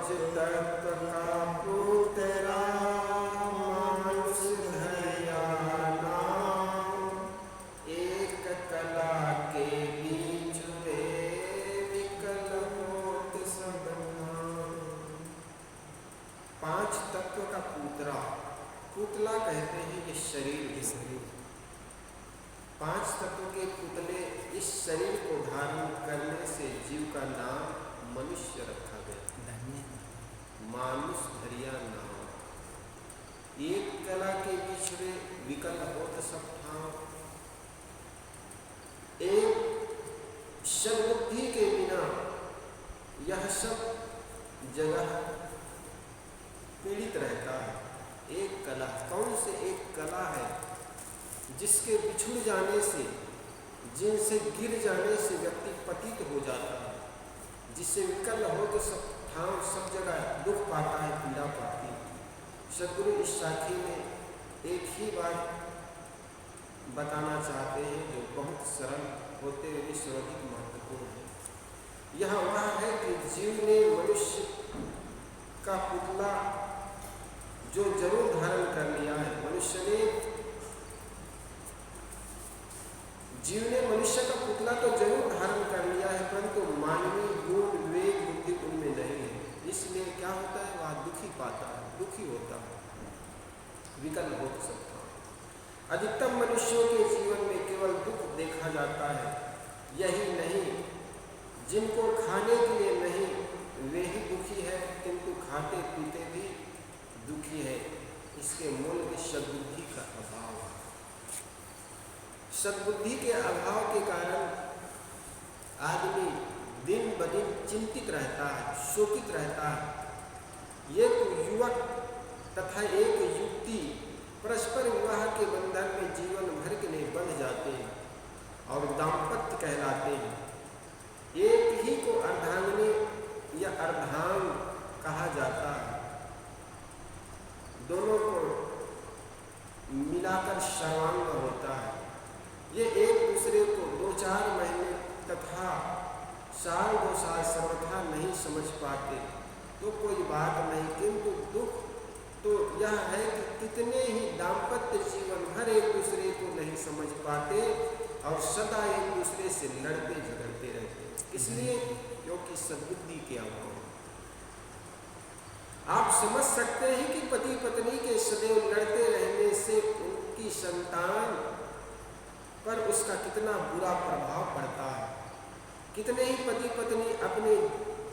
तत्व का पुतरा मानुष धैर्या नाम, एक कला के बीच वे विकल होत सब नाम। पांच तत्व का पुतरा, पुतला कहते हैं इस शरीर के शरीर। पांच तत्व के पुतले इस शरीर को धारण करने से जीव का नाम मनुष्य रखा गया। मानुष धैर्या नाम, एक कला के बीच में विकल होत सब ठाव। एक सद्बुद्धि के बिना यह सब जगह पीड़ित रहता है। एक कला, कौन से एक कला है जिसके बिछुड़ जाने से, जिनसे गिर जाने से व्यक्ति पतित हो जाता है, जिससे विकल हो तो सब ठाव सब जगह दुख पाता है, पीड़ा पाती है। सद्गुरु इस साखी में एक ही बात बताना चाहते हैं जो बहुत सरल होते हुए सर्वाधिक महत्वपूर्ण है। यह वह है कि जीव ने मनुष्य का पुतला जो जरूर धारण कर लिया है। जीव ने मनुष्य का पुतला तो जरूर धारण कर लिया है, परंतु मानवीय गुण विवेक बुद्धि उनमें नहीं है। इसलिए क्या होता है, वह दुखी पाता है, दुखी होता है, विकल हो सकता है। अधिकतम मनुष्यों के जीवन में केवल दुख देखा जाता है। यही नहीं, जिनको खाने के लिए नहीं वे ही दुखी है, किंतु खाते पीते भी दुखी है। इसके मूल में सद्बुद्धि का अभाव है। सद्बुद्धि के अभाव के कारण आदमी दिन ब दिन चिंतित रहता है, शोकित रहता है। एक युवक तथा एक युवती परस्पर विवाह के बंधन में जीवन भर के लिए बंध जाते हैं और दाम्पत्य कहलाते हैं। एक ही को अर्धांगिनी या अर्धांग कहा जाता है। दोनों को मिलाकर सर्वांग होता है। ये एक दूसरे को 2-4 महीने तथा साल 2 साल सर्वथा नहीं समझ पाते तो कोई बात नहीं, किंतु दुख तो यह है कि कितने ही दाम्पत्य जीवन भर एक दूसरे को नहीं समझ पाते और सदा एक दूसरे से लड़ते झगड़ते रहते। इसलिए क्योंकि सद्बुद्धि के अभाव। आप समझ सकते हैं कि पति पत्नी के सदैव लड़ते रहने से उनकी संतान पर उसका कितना बुरा प्रभाव पड़ता है। कितने ही पति पत्नी अपने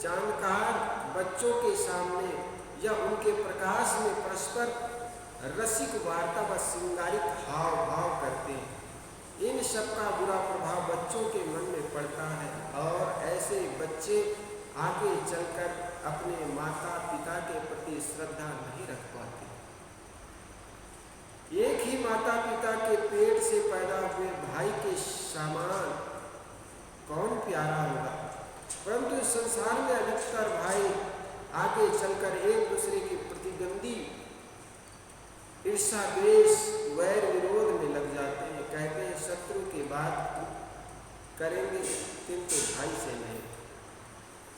जानकार बच्चों के सामने या उनके प्रकाश में परस्पर रसिक वार्ता व श्रृंगारिक हाव भाव करते हैं। इन सब का बुरा प्रभाव बच्चों के मन में पड़ता है और ऐसे बच्चे आगे चलकर अपने माता पिता के प्रति श्रद्धा नहीं रख पाते। एक ही माता पिता के पेट से पैदा हुए भाई के समान कौन प्यारा होगा, परंतु संसार में अधिकतर भाई आगे चलकर एक दूसरे के प्रतिद्वंदी ईर्षा द्वेष वैर विरोध में लग जाते हैं। कहते हैं शत्रु के बात करेंगे किंतु भाई से नहीं।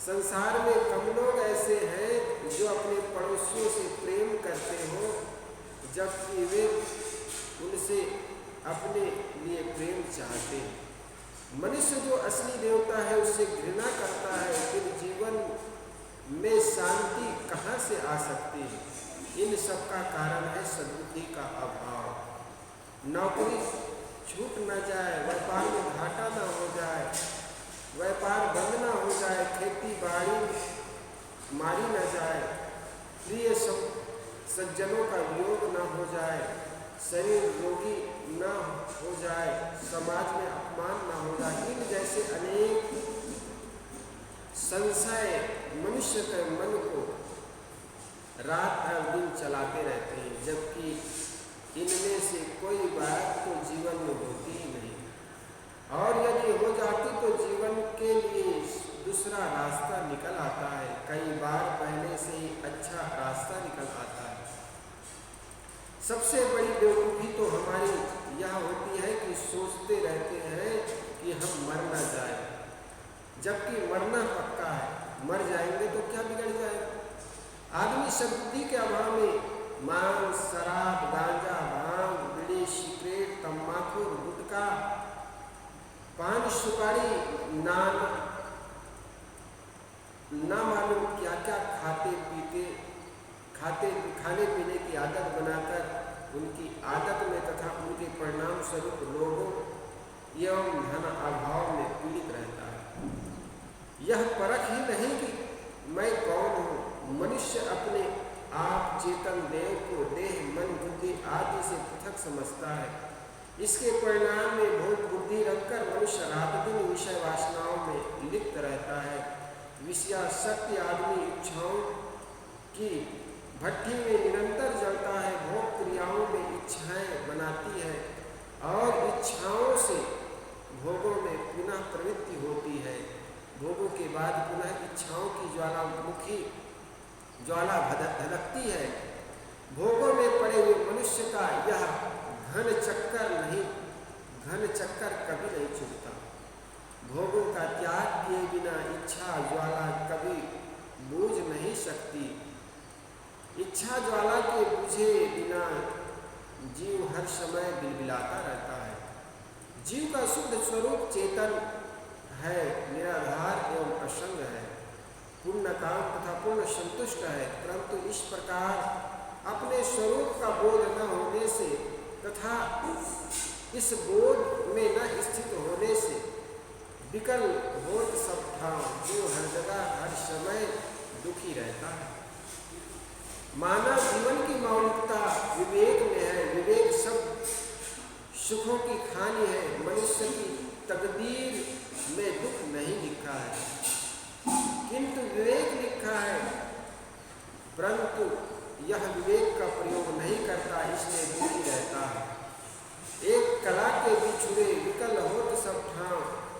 संसार में कम लोग ऐसे हैं जो अपने पड़ोसियों से प्रेम करते हो, जबकि वे उनसे अपने लिए प्रेम चाहते हैं। मनुष्य जो असली देवता है उससे घृणा करता है, फिर जीवन में शांति कहाँ से आ सकती है। इन सब का कारण है सद्बुद्धि का अभाव। नौकरी छूट न जाए, व्यापार में घाटा न हो जाए, व्यापार बंद न हो जाए, खेती बाड़ी मारी न जाए, प्रिय सज्जनों का वियोग न हो जाए, शरीर रोगी न हो जाए, समाज में अपमान न हो जाए। इन जैसे अनेक संशय मनुष्य के मन को रात और दिन चलाते रहते हैं, जबकि इनमें से कोई बात तो जीवन में होती ही नहीं, और यदि हो जाती तो जीवन के लिए दूसरा रास्ता निकल आता है। कई बार पहले से ही अच्छा रास्ता निकल आता है। सबसे बड़ी बेवकूफ़ी तो हमारी यह होती है कि सोचते रहते हैं कि हम मर न जाए, जबकि मरना पक्का है। मर जाएंगे तो क्या बिगड़ जाएगा। सद्बुद्धि के अभाव में मांस, शराब, गांजा, भांग, बीड़ी, सिगरेट, तंबाकू, गुटखा, पान, सुपारी, नान, ना मालूम क्या क्या खाने पीने की आदत बनाकर उनकी आदत में तथा उनके परिणाम स्वरूप लोगों एवं धन अभाव में पीड़ित रहता है। यह परख ही नहीं कि मैं कौन हूँ। मनुष्य अपने आप चेतन देव को देह, मन, बुद्धि आदि से पृथक समझता है। इसके परिणाम में भोग बुद्धि रखकर मनुष्य रात दिन विषय वासनाओं में लिप्त रहता है। विषयासक्ति आदमी इच्छाओं की भट्ठी में निरंतर जलता है। भोग क्रियाओं में इच्छाएं बनाती है और इच्छाओं से भोगों में पुनः प्रवृत्ति होती है। भोगों के बाद पुनः इच्छाओं की ज्वाला धधकती है। भोगों में पड़े हुए मनुष्य का यह घन चक्कर कभी नहीं छूटता। भोगों का त्याग किए बिना इच्छा ज्वाला कभी बूझ नहीं सकती। इच्छा ज्वाला के बुझे बिना जीव हर समय बिलबिलाता रहता है। जीव का शुद्ध स्वरूप चेतन है, निराधार एवं असंग है, पूर्ण काम तथा पूर्ण संतुष्ट है। परंतु इस प्रकार अपने स्वरूप का बोध न होने से तथा इस बोध में न स्थित होने से विकल बोध सब ठाव जीव हर जगह हर समय दुखी रहता है। मानव जीवन की मौलिकता विवेक में है। विवेक सब सुखों की खानी है। मनुष्य की तकदीर में दुख नहीं लिखा है, किंतु विवेक लिखा है। परंतु यह विवेक का प्रयोग नहीं करता, इसलिए दुखी रहता है। एक कला के बिछुड़े विकल होत सब ठाव,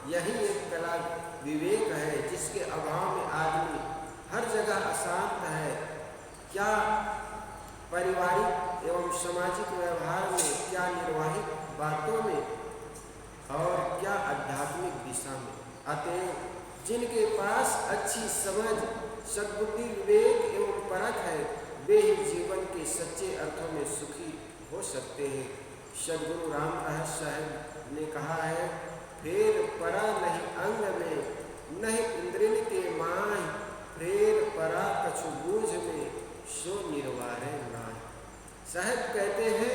यही एक कला विवेक है, जिसके अभाव में आदमी हर जगह अशांत है। क्या पारिवारिक एवं सामाजिक व्यवहार में, क्या निर्वाहिक बातों में और क्या आध्यात्मिक दिशा में। अतएव जिनके पास अच्छी समझ, सद्बुद्धि, विवेक एवं परख है, वे ही जीवन के सच्चे अर्थों में सुखी हो सकते हैं। सद्गुरु राम रहस्य साहब ने कहा है, फेर परा नहीं अंग में, नहीं इंद्रिन के माय, फेर परा कछु बूझ में, सो निर्वारे नाय। साहब कहते हैं,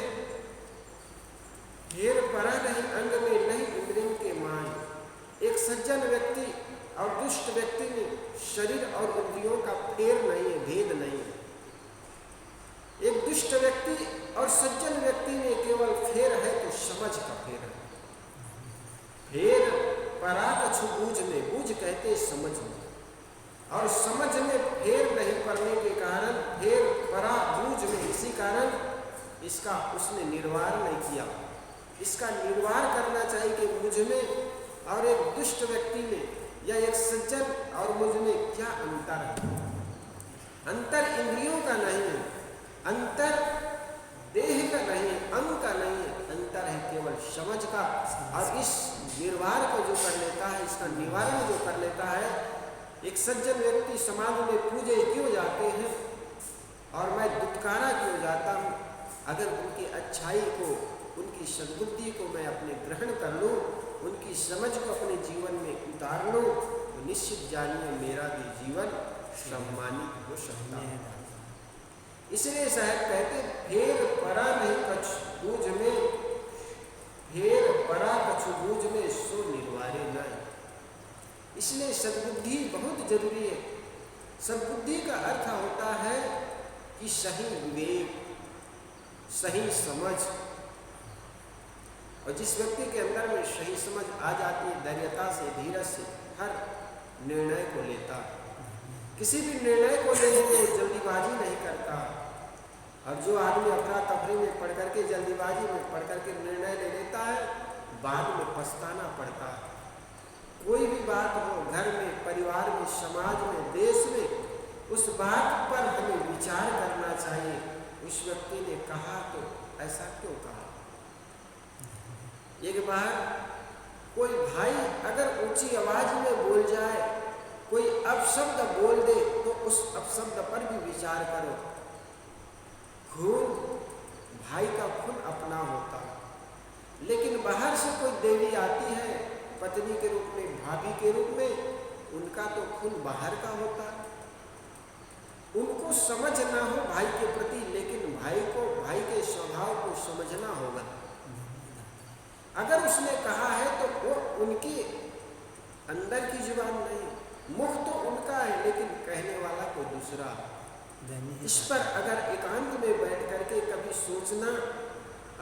फेर परा नहीं अंग में, नहीं इंद्रिन के माय। एक सज्जन व्यक्ति और दुष्ट व्यक्ति में शरीर और इंद्रियों का फेर नहीं है, भेद नहीं है। एक दुष्ट व्यक्ति और सज्जन व्यक्ति में केवल फेर है तो समझ का फेर है। फेर परा कछु बूझ में, बूझ कहते समझ में, और समझ में फेर नहीं पड़ने के कारण फेर परा बूझ में, इसी कारण इसका उसने निर्वार नहीं किया। इसका निर्वार करना चाहिए कि मुझ में और एक दुष्ट व्यक्ति में या एक सज्जन और मुझ में क्या अंतर है। अंतर इंद्रियों का नहीं है, अंतर देह का नहीं है, अंग का नहीं है, अंतर है केवल समझ का। और इस निर्वार को जो कर लेता है, इसका निवारण जो कर लेता है, एक सज्जन व्यक्ति समाज में पूजे क्यों जाते हैं और मैं दुत्कारा क्यों जाता हूँ, अगर उनकी अच्छाई को, उनकी सद्बुद्धि को मैं अपने ग्रहण कर लूँ, उनकी समझ को अपने जीवन में उतार लूँ, तो निश्चित जानिए मेरा भी जीवन सम्मानित हो सकता है। इसलिए साहब कहते, फेर परा नहीं कछु बूझ में, फेर परा कछु बूझ में, सो निर्वारे नहीं। इसलिए सद्बुद्धि बहुत जरूरी है। सद्बुद्धि का अर्थ होता है कि सही विवेक, सही समझ। और जिस व्यक्ति के अंदर में सही समझ आ जाती है, धैर्यता से, धीरज से हर निर्णय को लेता, किसी भी निर्णय को लेने में जल्दीबाजी नहीं करता। और जो आदमी अफरा तफरी में पढ़ करके, जल्दीबाजी में पढ़ करके निर्णय ले लेता है, बाद में पछताना पड़ता है। कोई भी बात हो, घर में, परिवार में, समाज में, देश में, उस बात पर हमें विचार करना चाहिए। उस व्यक्ति ने कहा तो ऐसा क्यों कहा। एक बार कोई भाई अगर ऊंची आवाज में बोल जाए कोई अपशब्द बोल दे तो उस अपशब्द पर भी विचार करो। खून भाई का खून अपना होता है, लेकिन बाहर से कोई देवी आती है पत्नी के रूप में, भाभी के रूप में, उनका तो खून बाहर का होता है। उनको समझ ना हो भाई के प्रति, लेकिन भाई को, भाई के स्वभाव को समझना होगा। अगर उसने कहा है तो वो उनकी अंदर की जुबान नहीं, मुख तो उनका है लेकिन कहने वाला कोई दूसरा। इस पर अगर एकांत में बैठ करके कभी सोचना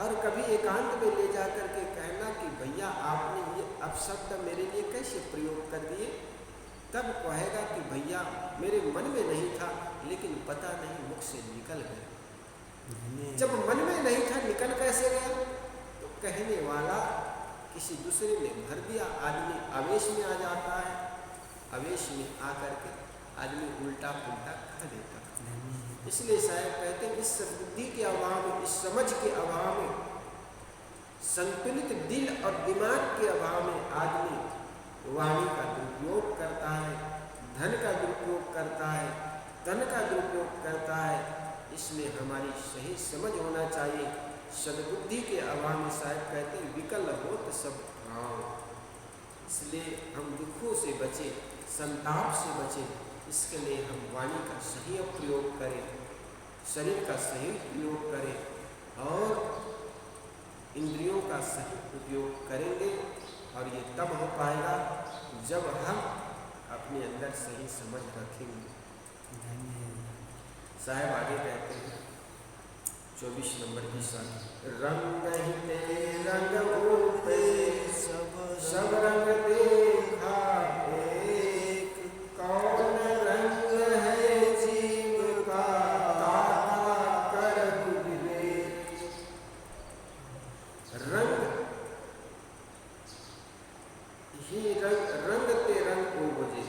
और कभी एकांत में ले जा करके कहना कि भैया आपने ये अपशब्द मेरे लिए कैसे प्रयोग कर दिए, तब कहेगा कि भैया मेरे मन में नहीं था लेकिन पता नहीं मुख से निकल गया। जब मन में नहीं था निकल कैसे गया? तो कहने वाला किसी दूसरे ने भर दिया। आदमी आवेश में आ जाता है, आवेश में आकर के आदमी उल्टा पुल्टा कह देता। इसलिए साहब कहते हैं इस बुद्धि के अभाव में, इस समझ के अभाव में, संतुलित दिल और दिमाग के अभाव में आदमी वाणी का दुरुपयोग करता है, धन का दुरुपयोग करता है, तन का दुरुपयोग करता है। इसमें हमारी सही समझ होना चाहिए। सद्बुद्धि के अभाव में साहब कहते हैं विकल हो तो सब भाव। इसलिए हम दुखों से बचे, संताप से बचे, इसके लिए हम वाणी का सही प्रयोग करें, शरीर का सही प्रयोग करें और इंद्रियों का सही उपयोग करेंगे। और ये तब हो पाएगा जब हम अपने अंदर सही समझ रखेंगे। साहब आगे कहते हैं 24 नंबर की साथ, रंग ही ते रंग रूपे सब रंग देखा एक, कौन रंग है जीव का ताका कर विवेक। रंग ही रंग ते रंग उपजे।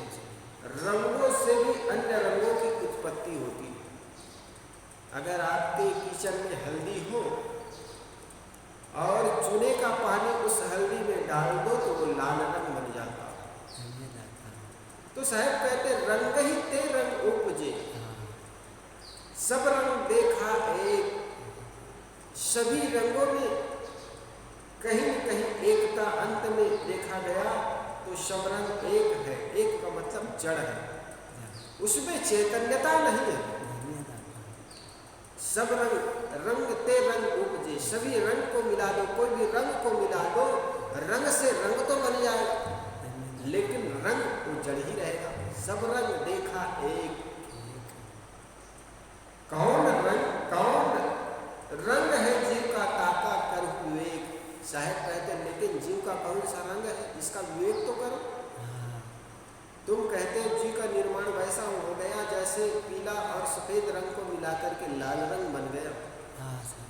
रंगों से भी अन्य रंगों की उत्पत्ति होती है। अगर आपके किचन में हल्दी हो और चूने का पानी उस हल्दी में डाल दो तो वो लाल रंग बन जाता है। तो साहब कहते रंग ही ते रंग उपजे, सब रंग देखा एक। सभी रंगों में कहीं न कहीं एकता अंत में देखा गया। तो सब रंग एक है, एक का मतलब जड़ है, उसमें चैतन्यता नहीं है। सब रंग ते रंग उपजे, सभी रंग को मिला दो, कोई भी रंग को मिला दो, रंग से रंग तो बन जाएगा लेकिन रंग वो जड़ ही रहेगा। सब रंग देखा एक, कौन रंग है जीव का ताका कर विवेक। साहब कहते हैं लेकिन जीव का कौन सा रंग है, इसका विवेक तो करो। तुम कहते हो जीव का निर्माण वैसा हो गया जैसे पीला और सफेद रंग को मिलाकर के लाल रंग बन गया।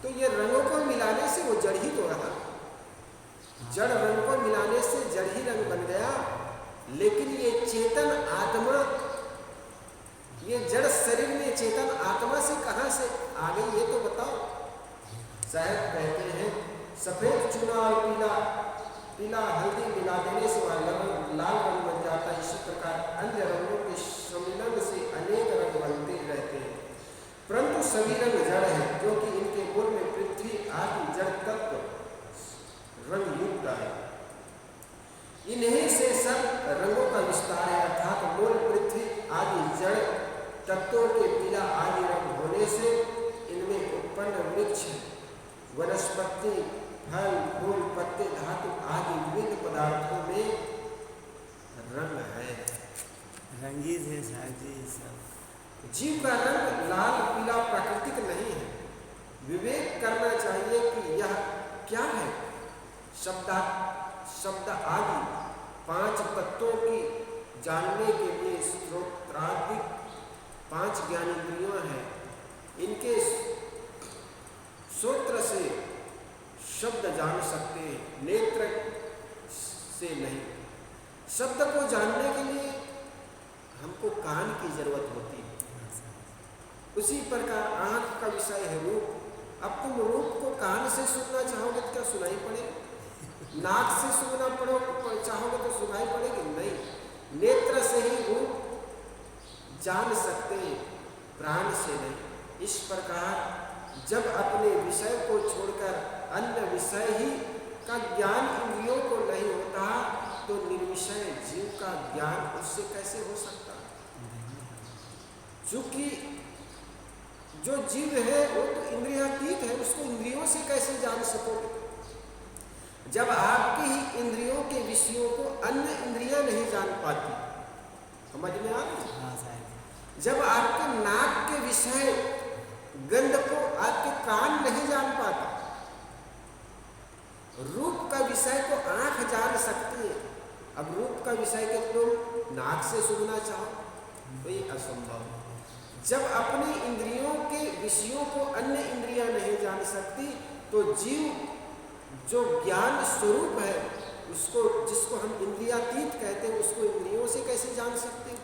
तो ये रंगों को मिलाने से वो जड़ ही तो रहा, जड़ रंग को मिलाने से जड़ ही रंग बन गया। लेकिन ये चेतन आत्मा, ये जड़ शरीर में चेतन आत्मा से कहाँ से आ गई ये तो बताओ। साहब कहते हैं सफेद चूना और पीला हल्दी मिला देने से वह लाल रंग बन जाता है। इसी प्रकार अन्य रंगों के सम्मिलन से अनेक रंग बनते रहते हैं, परंतु सभी रंग जड़ है, क्योंकि इनके मूल में पृथ्वी आदि जड़ तत्व रंग युक्त है। इन्हीं से सब रंगों का विस्तार है, अर्थात मूल पृथ्वी आदि जड़ तत्वों के पीला आदि रंग होने से इनमें उत्पन्न वृक्ष, वनस्पति, फल, फूल, पत्ते, धातु आदि विविध पदार्थों में रंग है। रंगीत है साहब जी सब। जीव का रंग लाल पीला प्राकृतिक नहीं है। विवेक करना चाहिए कि यह क्या है। शब्द आदि 5 तत्वों की जानने के लिए स्रोत्रादिक 5 ज्ञानेंद्रियों हैं। इनके श्रोत्र से शब्द जान सकते हैं, नेत्र से नहीं। शब्द को जानने के लिए हमको कान की जरूरत होती है। उसी प्रकार आंख का विषय है रूप। अब तुम रूप को कान से सुनना चाहोगे तो क्या सुनाई पड़ेगा? नाक से सुनना चाहोगे तो सुनाई पड़ेगी? नहीं। नेत्र से ही रूप जान सकते हैं, प्राण से नहीं। इस प्रकार जब अपने विषय को छोड़कर अन्य विषय ही का ज्ञान इंद्रियों को नहीं होता, तो निर्विषय जीव का ज्ञान उससे कैसे हो सकता? चूंकि जो जीव है वो तो इंद्रियातीत है, उसको इंद्रियों से कैसे जान सकोगे? जब आपकी ही इंद्रियों के विषयों को अन्य इंद्रियां नहीं जान पाती, समझ में आ रही? हाँ साहब। जब आपके नाक के विषय गंध को आपके कान नहीं जान पाता, रूप का विषय को आंख जान सकती है, अब रूप का विषय के तुम नाक से सुनना चाहो तो ये असंभव। जब अपनी इंद्रियों के विषयों को अन्य इंद्रियां नहीं जान सकती, तो जीव जो ज्ञान स्वरूप है उसको, जिसको हम इंद्रियातीत कहते हैं, उसको इंद्रियों से कैसे जान सकते?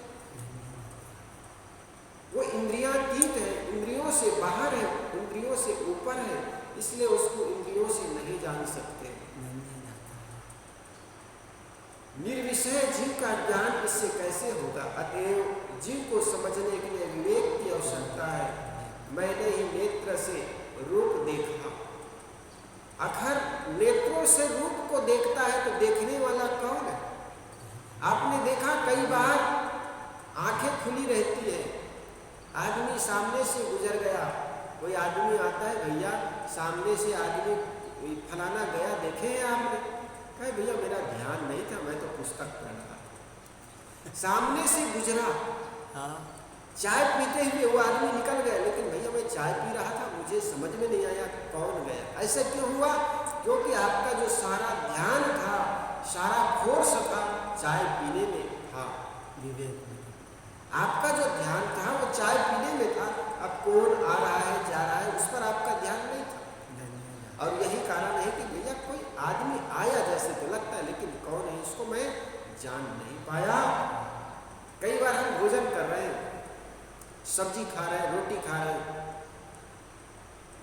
वो इंद्रियातीत है, इंद्रियों से बाहर है, इंद्रियों से ऊपर है, इसलिए उसको इंद्रियों से नहीं जान सकते। निर्विषय जीव का ज्ञान इससे कैसे होगा? अतएव जीव को समझने के लिए विवेक की आवश्यकता है। मैंने ही नेत्र से रूप देखा। अगर नेत्रों से रूप को देखता है तो देखने वाला कौन है? आपने देखा कई बार आंखें खुली रहती है, आदमी सामने से गुजर गया, कोई आदमी आता है, भैया सामने से आदमी फलाना गया, देखे हैं आपने? कहे भैया मेरा ध्यान नहीं था, मैं तो पुस्तक पढ़ रहा था। सामने से गुजरा, हाँ। चाय पीते हुए वो आदमी निकल गया, लेकिन भैया मैं चाय पी रहा था, मुझे समझ में नहीं आया कौन गया। ऐसा क्यों हुआ? क्योंकि आपका जो सारा ध्यान था, सारा फोर्स था, चाय पीने में था। विवेक आपका जो ध्यान था वो चाय पीने में था। अब कौन आ रहा है जा रहा है उस पर आपका ध्यान नहीं था। और यही कारण है कि भैया कोई आदमी आया जैसे तो लगता है, लेकिन कौन है इसको मैं जान नहीं पाया। कई बार हम भोजन कर रहे हैं, सब्जी खा रहे हैं, रोटी खा रहे हैं,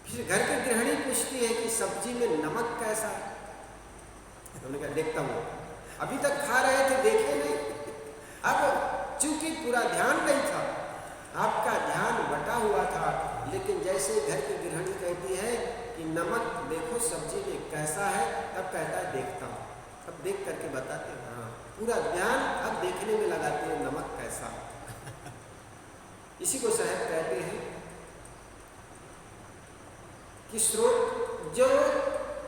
फिर घर की गृहिणी पूछती है कि सब्जी में नमक कैसा है? हमने कहा देखता हूँ, अभी तक खा रहे थे देखे नहीं। अब चूंकि पूरा ध्यान नहीं था, आपका ध्यान बटा हुआ था, लेकिन जैसे घर की गृहिणी कहती है कि नमक देखो सब्जी में कैसा है, तब कहता है देखता हूँ। अब देख करके बताते हैं, हाँ पूरा ध्यान अब देखने में लगाते हैं नमक कैसा। इसी को साहब कहते हैं कि स्रोत जो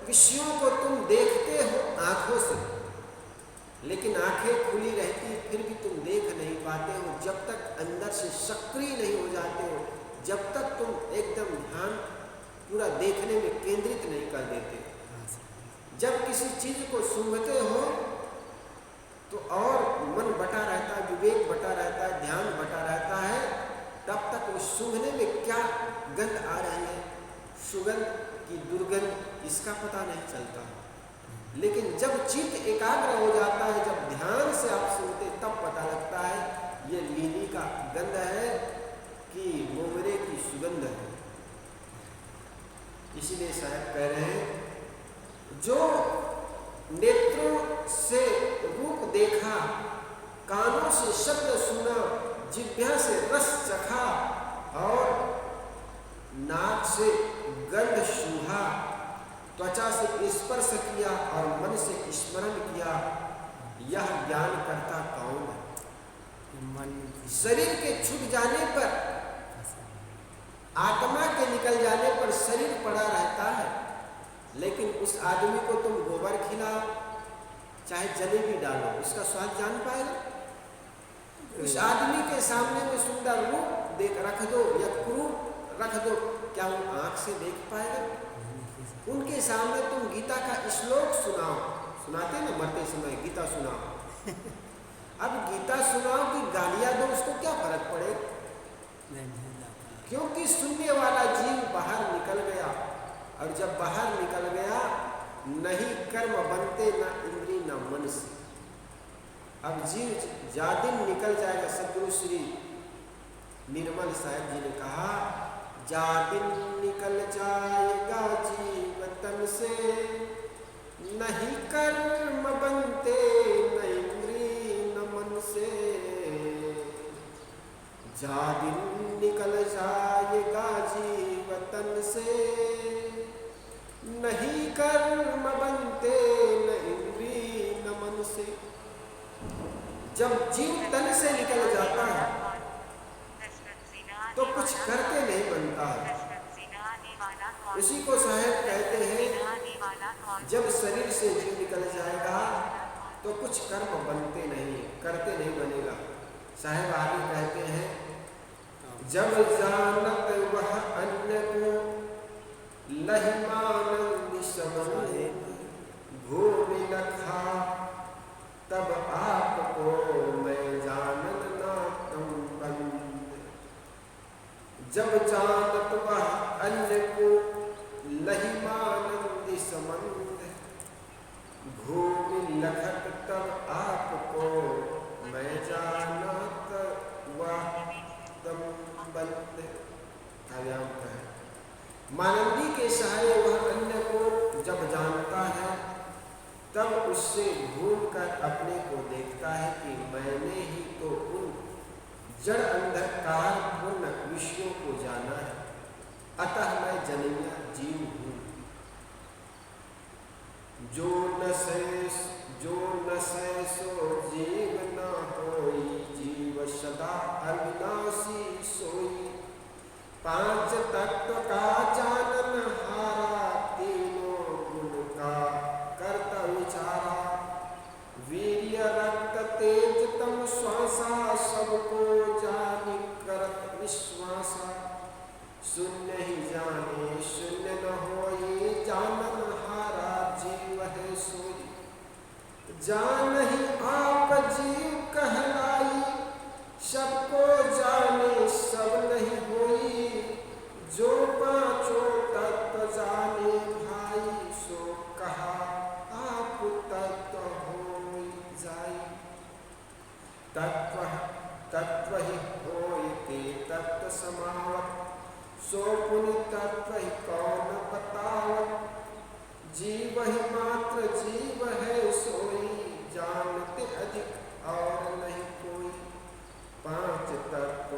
विषयों को तुम देखते हो आंखों से, लेकिन आंखें खुली रहती फिर भी तुम देख नहीं पाते हो। जब तक अंदर से सक्रिय नहीं हो जाते हो, जब तक तुम एकदम ध्यान पूरा देखने में केंद्रित नहीं कर देते। जब किसी चीज को सूंघते हो तो और मन बटा रहता है, विवेक बटा रहता है, ध्यान बटा रहता है, तब तक वो सूंघने में क्या गंध आ रही है, सुगंध की दुर्गंध, इसका पता नहीं चलता। लेकिन जब चित्त एकाग्र हो जाता है, जब ध्यान से आप सुनते, तब पता लगता है ये लीली का गंध है कि मोगरे की सुगंध है। इसीलिए साहब कह रहे हैं जो नेत्रों से रूप देखा, कानों से शब्द सुना, जिह्वा से रस चखा और नाक से गंध सूंघा, त्वचा से स्पर्श किया और मन से स्मरण किया, यह ज्ञान करता कौन है? मन शरीर के छूट जाने पर, आत्मा के निकल जाने पर शरीर पड़ा रहता है, लेकिन उस आदमी को तुम गोबर खिलाओ, चाहे जलेबी डालो, उसका स्वाद जान पाएगा? उस आदमी के सामने में सुंदर रूप देख रख दो या क्रूप रख दो, क्या वो आंख से देख पाएगा? उनके सामने तुम गीता का श्लोक सुनाओ, सुनाते ना मरते समय गीता सुनाओ। अब गीता सुनाओ कि गालियां दो, उसको क्या फर्क पड़ेगा? क्योंकि सुनने वाला जीव बाहर निकल गया, और जब बाहर निकल गया नहीं कर्म बनते ना इंद्री ना मन से। अब जीव जादिन निकल जाएगा। सदगुरु श्री निर्मल साहब जी ने कहा, जादिन निकल जाएगा जीव तन से, नहीं कर्म बनते न इंद्री न मन से, जा दिन निकल जाएगा जीवतन से, नहीं कर्म बनते न इंद्री न मन से। जब जीव तन से निकल जाता है तो कुछ करके नहीं बनता है। उसी को साहेब कहते हैं जब शरीर से जीव निकल जाएगा तो कुछ कर्म बनते नहीं, करते नहीं बनेगा। साहेब आगे कहते हैं जब जानत वह अन्य को लहिमानंद समझे, भूमि लखा तब आपको मैं जानन ना तुम बंद। जब जानत वह अन्य को लहिमानंद समंद, भूमि लखत तब आपको मैं जानत वह तुम बंद। मानंदी के सहारे वह अन्य को जब जानता है तब उससे भूल कर अपने को देखता है कि मैंने ही तो उन जड़ अंधकार पूर्ण विषयों को जाना है, अतः मैं जनिया जीव हूँ। जो न से सो जीव न होई, जीव सदा अविनाशी सोई। पांच तत्व का जानन हारा, तीनों गुण का करता विचारा। वीर्य रक्त तेज तम श्वासा, सबको जानी करत विश्वासा। शून्य ही जाने शून्य न होई, जानन हारा जीव है सोई। जान ही आप जीव कहलाई, सबको जाने सब नहीं होई। जो पांचों तत्व जाने भाई, सो कहा आप तत्व होई जाई। तत्व ही होई के तत्व समावत, सो पुनि तत्व ही कौन बतावत। जीव ही मात्र जीव है सोई, जानते अधिक और नहीं कोई। पांच तत्व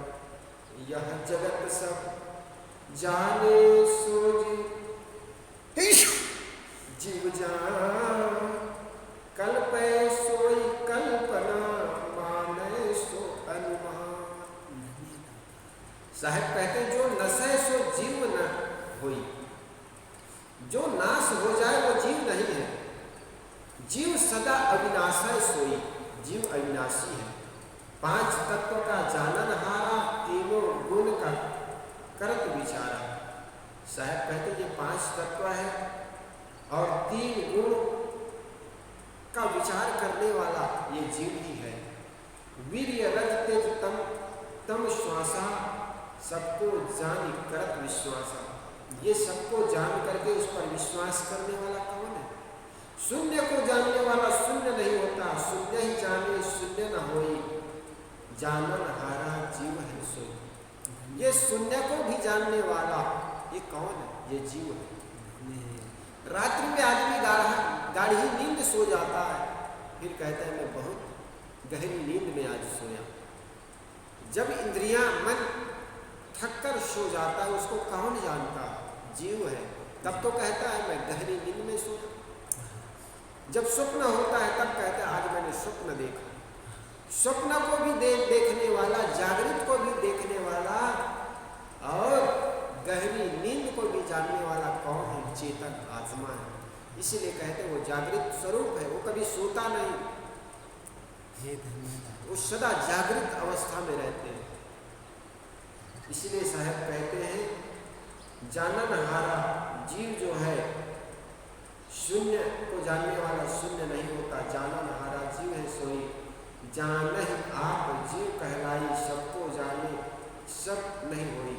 यह जगत सब जाने सो जीव जान। कल्पे सोई कल्पना, माने सो अनुमान। साहेब कहते जो नशे सो जीव न होई, जो नाश हो जाए वो जीव नहीं है। जीव सदा अविनाशी सोई, जीव अविनाशी है। पांच तत्व का जानन हारा, तीनों गुण का करत विचारा। साहब कहते ये पांच तत्व है और तीन गुण का विचार करने वाला ये जीव ही है। वीर्य रज तेज तम श्वासा, सबको जानी करत विश्वासा। ये सबको जान करके उस पर विश्वास करने वाला कौन है? शून्य को जानने वाला शून्य नहीं होता, शून्य ही जाने शून्य न होई। जानन हारा जीव है सोई। ये शून्य को भी जानने वाला ये कौन है? ये जीव है। रात्रि में आदमी गाढ़ी नींद सो जाता है, फिर कहता है मैं बहुत गहरी नींद में आज सोया। जब इंद्रियां मन थककर सो जाता है उसको कौन जानता? जीव है। तब तो कहता है मैं गहरी नींद में सोया। जब स्वप्न होता है तब कहता है आज मैंने स्वप्न देखा। स्वप्न को भी देखने वाला, जागृत को भी देखने वाला और गहरी नींद को भी जानने वाला कौन है? चेतन आत्मा है। इसीलिए कहते हैं वो जागृत स्वरूप है, वो कभी सोता नहीं, वो सदा जागृत अवस्था में रहते हैं। इसलिए साहब कहते हैं जानन हारा जीव जो है, शून्य को जानने वाला शून्य नहीं होता। जानन हारा जीव है सोई, जान ही आप जीव कहलाई। सबको जाने सब नहीं होई।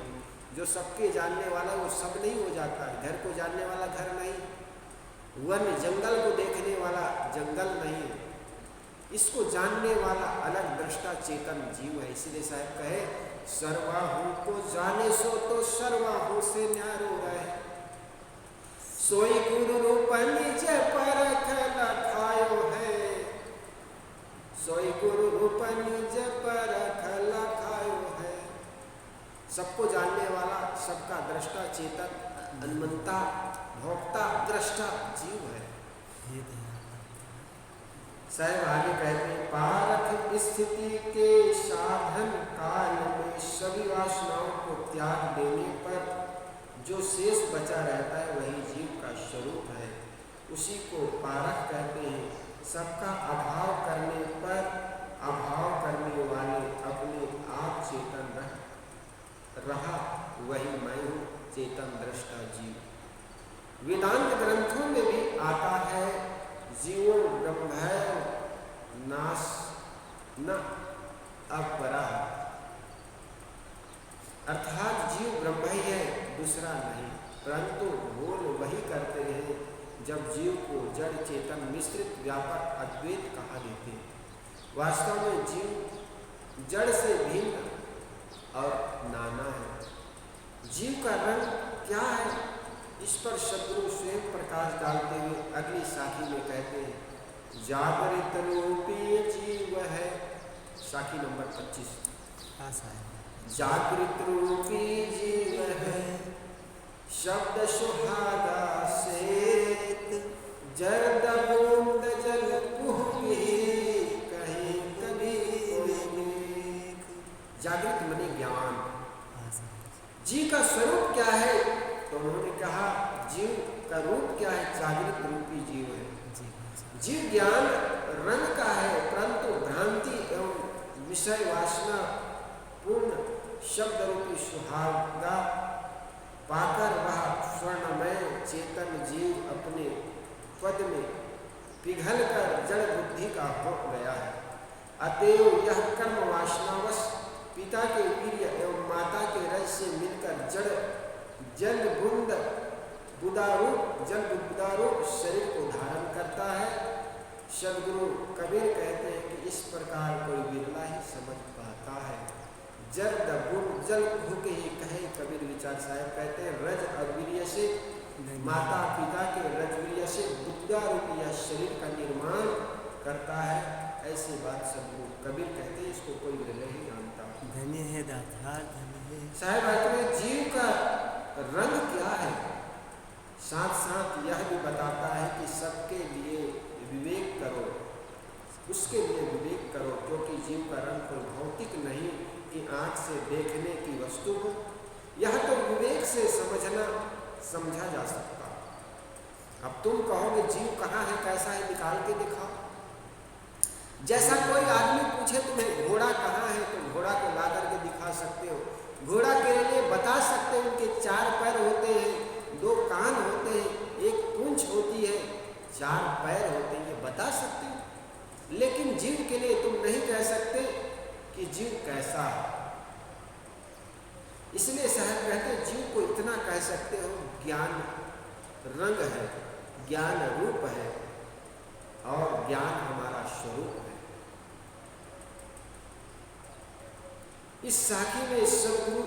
जो सबके जानने वाला वो सब नहीं हो जाता है। घर को जानने वाला घर नहीं, वन जंगल को देखने वाला जंगल नहीं, इसको जानने वाला अलग दृष्टा चेतन जीव है। इसीलिए साहब कहे सर्वाहु को जाने सो तो सर्वाहु से न्यारो रहे। सोई गुरु रूप निज परख लखायो है, सोई गुरु रूप निज परख लखायो है। सबको जानने वाला, सबका दृष्टा, चेतन, अनंता, भोक्ता, दृष्टा जीव है। साहब आगे कहते हैं, पारख स्थिति के साधन काल में सभी वासनाओं को त्याग देने पर जो शेष बचा रहता है वही जीव का स्वरूप है। उसी को पारख कहते हैं। सबका अभाव करने पर अभाव करने वाले अपने आप चेतन रहा वही मैं हूँ, चेतन दृष्टा जीव। वेदांत ग्रंथों में भी आता है, जीवो ब्रह्मैव नाश न अपरा, अर्थात जीव ब्रह्म ही है, दूसरा नहीं। परंतु भूल वही करते हैं जब जीव को जड़ चेतन मिश्रित व्यापक अद्वैत कहा देते हैं। वास्तव में जीव जड़ से भिन्न और नाना है। जीव का रंग क्या है, इस पर सद्गुरु स्वयं प्रकाश डालते हुए अगली साखी में कहते हैं, जागृत रूपी जीव है। साखी नंबर 25। जागृत रूपी जीव है, शब्द सुहागा से जर्द बूंद जल कुहकी कहीं कभी कोई। जागृत मने ज्ञान। जीव का स्वरूप क्या है, तो उन्होंने कहा जीव का रूप क्या है, जागृत रूपी जीव है। जीव ज्ञान रंग का है, परंतु भ्रांति एवं विषय वासना पूर्ण शब्द रूपी सुहागा पाकर वह स्वर्णमय चेतन जीव अपने पद में पिघल कर जड़ बुद्धि का हो गया है। अतएव यह कर्म वासनावश पिता के वीर्य एवं माता के रज से मिलकर जल बुदारूप शरीर को धारण करता है। सद्गुरु कबीर कहते हैं कि इस प्रकार कोई बिरला ही समझ पाता है। जर्द बुन जल भूखे ही कहे कबीर विचार साहब कहते हैं, रज और वीर्य से माता पिता के रजवीर्य से बुद्धा रूपी यह शरीर का निर्माण करता है। ऐसी बात सद्गुरु कबीर कहते हैं, इसको कोई बिरला ही जानता। धन्य है दातार, धन्य है साहब। जीव का रंग क्या है, साथ साथ यह भी बताता है कि सबके लिए विवेक करो, उसके लिए विवेक करो, क्योंकि जीव का रंग कोई भौतिक नहीं कि आंख से देखने की वस्तु हो। यह तो विवेक से समझा जा सकता। अब तुम कहोगे जीव कहाँ है, कैसा है, निकाल के दिखाओ। जैसा कोई आदमी पूछे तुम्हें घोड़ा कहाँ है, तो घोड़ा को ला करके दिखा सकते हो। घोड़ा के लिए बता सकते हो, उनके 4 पैर होते हैं, 2 कान होते हैं, 1 पूंछ होती है, 4 पैर होते हैं, ये बता सकते हो। लेकिन जीव के लिए तुम नहीं कह सकते कि जीव कैसा है। इसलिए साहब कहते हैं जीव को इतना कह सकते हो, ज्ञान रंग है, ज्ञान रूप है और ज्ञान हमारा स्वरूप है। इस साखी में सद्गुरु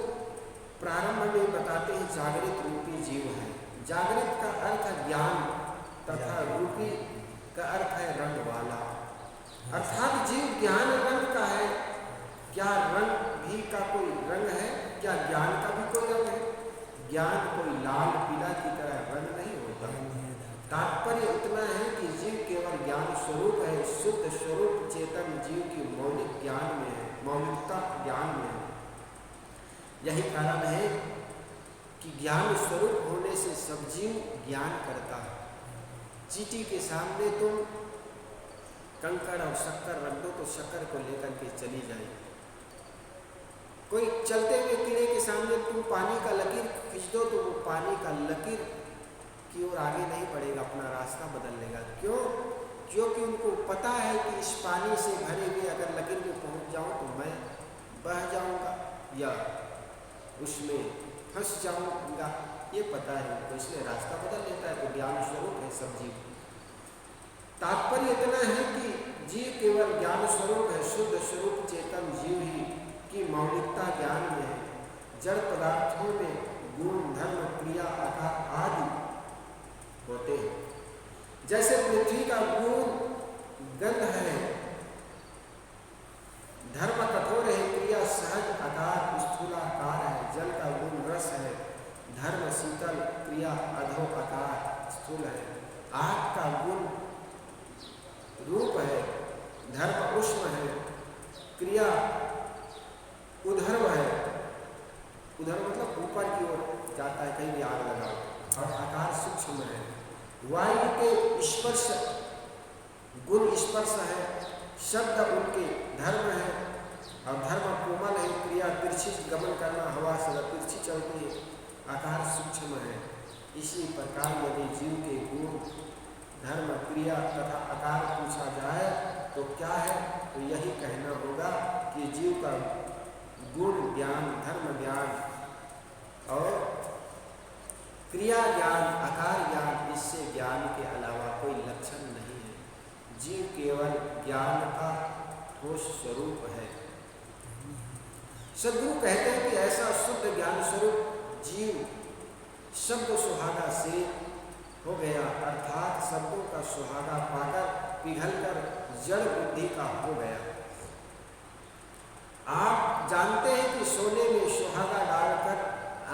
प्रारंभ में बताते हैं जागृत रूपी जीव है। जागृत का अर्थ है ज्ञान तथा रूपी का अर्थ है रंग वाला, अर्थात जीव ज्ञान रंग का है। क्या रंग भी का कोई रंग है, क्या ज्ञान का भी कोई रंग है? ज्ञान कोई लाल पीला की तरह रंग नहीं होता। तात्पर्य इतना है कि जीव केवल ज्ञान स्वरूप है, शुद्ध स्वरूप चेतन जीव की मौलिक ज्ञान में है, मौलिकता ज्ञान में है। यही कारण है कि ज्ञान स्वरूप होने से सब जीव ज्ञान करता है। चींटी के सामने तुम कंकड़ और शक्कर रख दो तो शक्कर को लेकर के चली जाएगी। कोई चलते हुए कीड़े के सामने तुम पानी का लकीर खींच दो तो वो पानी का लकीर की ओर आगे नहीं बढ़ेगा, अपना रास्ता बदल लेगा। क्यों? क्योंकि उनको पता है कि इस पानी से भरे हुए अगर लकीर में पहुंच जाऊं तो मैं बह जाऊंगा या उसमें फंस जाऊंगा, ये पता है उनको, इसलिए रास्ता बदल लेता है। तो ज्ञान स्वरूप है सब जीव। तात्पर्य इतना है कि जीव केवल ज्ञान स्वरूप है, शुद्ध स्वरूप चेतन जीव ही की मौलिकता ज्ञान में है। जड़ पदार्थों में गुण धर्म क्रिया आदि होते हैं। जैसे पृथ्वी का गुण गंध है, उधर्व है, उधर्व मतलब ऊपर की ओर जाता है, कहीं भी आग लगाओ। और आकार सूक्ष्म है। वायु के स्पर्श गुण स्पर्श है, शब्द उनके धर्म है, और धर्म कोमल है, क्रिया तिरछी गमन करना, हवा से तिरछी चलती है, आकार सूक्ष्म है। इसी प्रकार यदि जीव के गुण धर्म क्रिया तथा आकार पूछा जाए तो क्या है, तो यही कहना होगा कि जीव का गुण ज्ञान, धर्म ज्ञान और क्रिया ज्ञान, आकार ज्ञान, इससे ज्ञान के अलावा कोई लक्षण नहीं है। जीव केवल ज्ञान का ठोस स्वरूप है। सद्गुरु कहते हैं कि ऐसा शुद्ध ज्ञान स्वरूप जीव शब्द सुहागा से हो गया, अर्थात शब्दों का सुहागा पाकर पिघलकर जड़ बुद्धि का हो गया। आप जानते हैं कि सोने में सुहागा डालकर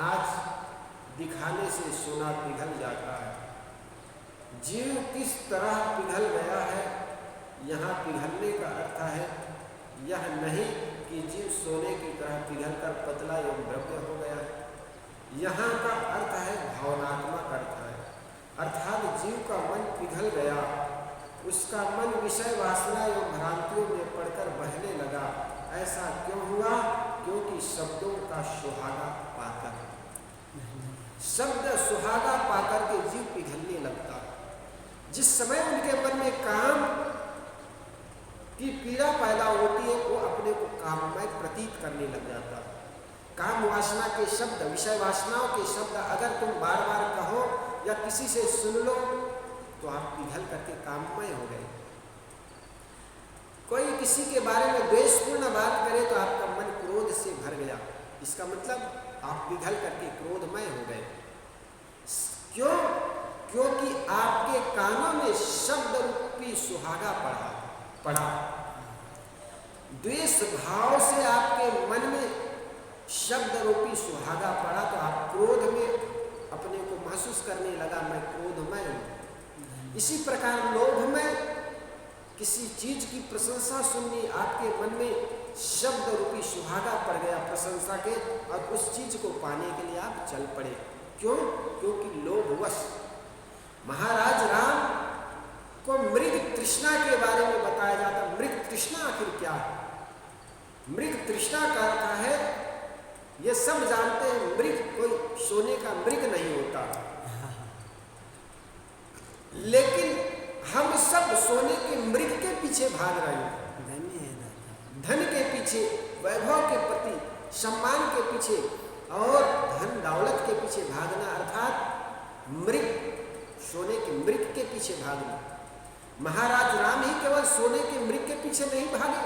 आज दिखाने से सोना पिघल जाता है। जीव किस तरह पिघल गया है, यहाँ पिघलने का अर्थ है यह नहीं कि जीव सोने की तरह पिघलकर पतला एवं द्रव्य हो गया है। यहाँ का अर्थ है भावनात्मक अर्थ है, अर्थात जीव का मन पिघल गया, उसका मन विषय वासना एवं भ्रांतियों में पड़कर बहने लगा। ऐसा क्यों हुआ? क्योंकि शब्दों का सुहागा पाकर, शब्द सुहागा पाकर के जीव पिघलने लगता। जिस समय उनके मन में काम की पीड़ा पैदा होती है, वो अपने को काममय प्रतीत करने लग जाता। काम वासना के शब्द, विषय वासनाओं के शब्द अगर तुम बार बार कहो या किसी से सुन लो तो आप पिघल करके काममय हो गए। कोई किसी के बारे में द्वेषपूर्ण बात करे तो आपका मन क्रोध से भर गया, इसका मतलब आप पिघल करके क्रोधमय हो गए। क्यों? क्योंकि आपके कानों में शब्द रूपी सुहागा पड़ा। द्वेष भाव से आपके मन में शब्द रूपी सुहागा पड़ा तो आप क्रोध में अपने को महसूस करने लगा, मैं क्रोधमय हूं। इसी प्रकार लोभ में किसी चीज की प्रशंसा सुननी, आपके मन में शब्द रूपी सुहागा पड़ गया प्रशंसा के, और उस चीज को पाने के लिए आप चल पड़े। क्यों? क्योंकि लोभवश। महाराज राम को मृग तृष्णा के बारे में बताया जाता। मृग तृष्णा आखिर क्या है? मृग तृष्णा का अर्थ है, ये सब जानते हैं मृग कोई सोने का मृग नहीं होता, लेकिन हम सब सोने के मृग के पीछे भाग रहे हैं। धन के पीछे, वैभव के प्रति, सम्मान के पीछे और धन दौलत के पीछे भागना, अर्थात मृग, सोने के मृग के पीछे भागना। महाराज राम ही केवल सोने के मृग के पीछे नहीं भागे,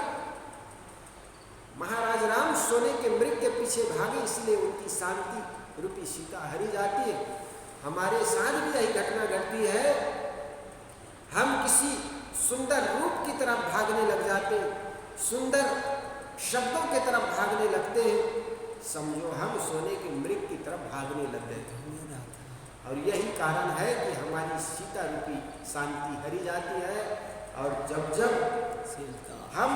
महाराज राम सोने के मृग के पीछे भागे, इसलिए उनकी शांति रूपी सीता हरी जाती है। हमारे साथ भी यही घटना घटती है। हम किसी सुंदर रूप की तरफ भागने लग जाते हैं, सुंदर शब्दों की तरफ भागने लगते हैं, समझो हम सोने के मृग की तरफ भागने लग गए। और यही कारण है कि हमारी सीता रूपी शांति हरी जाती है। और जब जब हम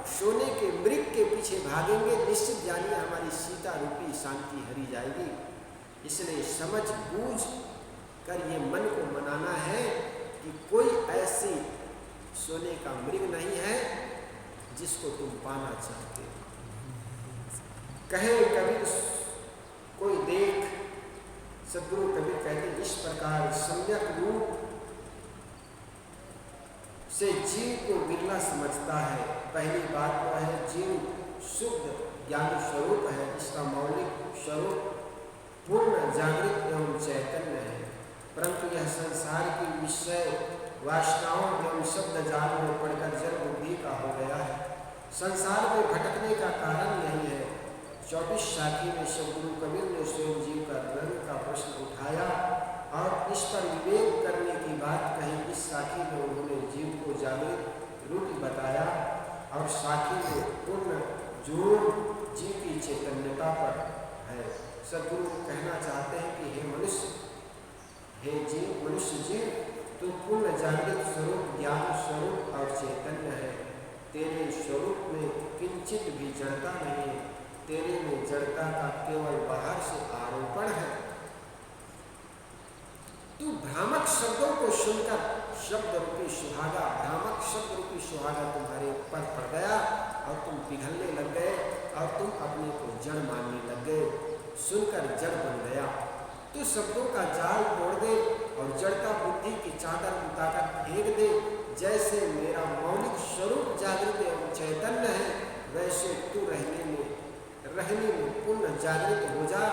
सोने के मृग के पीछे भागेंगे, निश्चित जानिए हमारी सीता रूपी शांति हरी जाएगी। इसलिए समझ बूझ कर ये मन को मनाना है कि कोई ऐसी सोने का मृग नहीं है जिसको तुम पाना चाहते हो। कहे कबीर कोई देख, सद्गुरु कबीर कहते इस प्रकार सम्यक रूप से जीव को बिरला समझता है। पहली बात तो है जीव शुद्ध ज्ञान स्वरूप है, इसका मौलिक स्वरूप पूर्ण जागृत एवं चैतन्य है, परंतु यह संसार की विषय वासनाओं एवं शब्द जाल में पड़कर जड़ बुद्धि का हो गया है। संसार में भटकने का कारण यही है। 24 साखी में सद्गुरु कबीर ने स्वयं जीव का रंग का प्रश्न उठाया और इस पर विवेक करने की बात कही। इस साखी में उन्होंने जीव को जागृत रूप बताया और साखी में पूर्ण जोर जीव की चैतन्यता पर है। सद्गुरु कहना चाहते हैं कि हे मनुष्य, हे जीव, मनुष्य जीव, तू पूर्ण जागृत स्वरूप, ज्ञान स्वरूप और चैतन्य है। तेरे स्वरूप में किंचित भी जड़ता नहीं है, तेरे जड़ता का केवल बाहर से आरोपण है। तू भ्रामक शब्दों को सुनकर शब्द रूपी सुहागा, भ्रामक शब्द रूपी सुहागा तुम्हारे ऊपर पड़ गया और तुम पिघलने लग गए और तुम अपने को जड़ मानने लग गए, सुनकर जड़ बन गया। तू शब्दों का जाल तोड़ दे और जड़ता बुद्धि की चादर उतारकर फेंक दे। जैसे मेरा मौलिक स्वरूप जागृत एवं चैतन्य है, वैसे तू रहने में पूर्ण जागृत हो जा।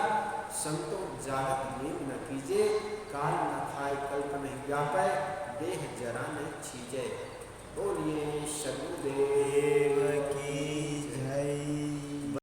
संतों जागत नींद न कीजिए, काल न खाए कल्प नहीं व्यापै, देह जरा नहीं छीजे। बोलिए सद्गुरुदेव की जय।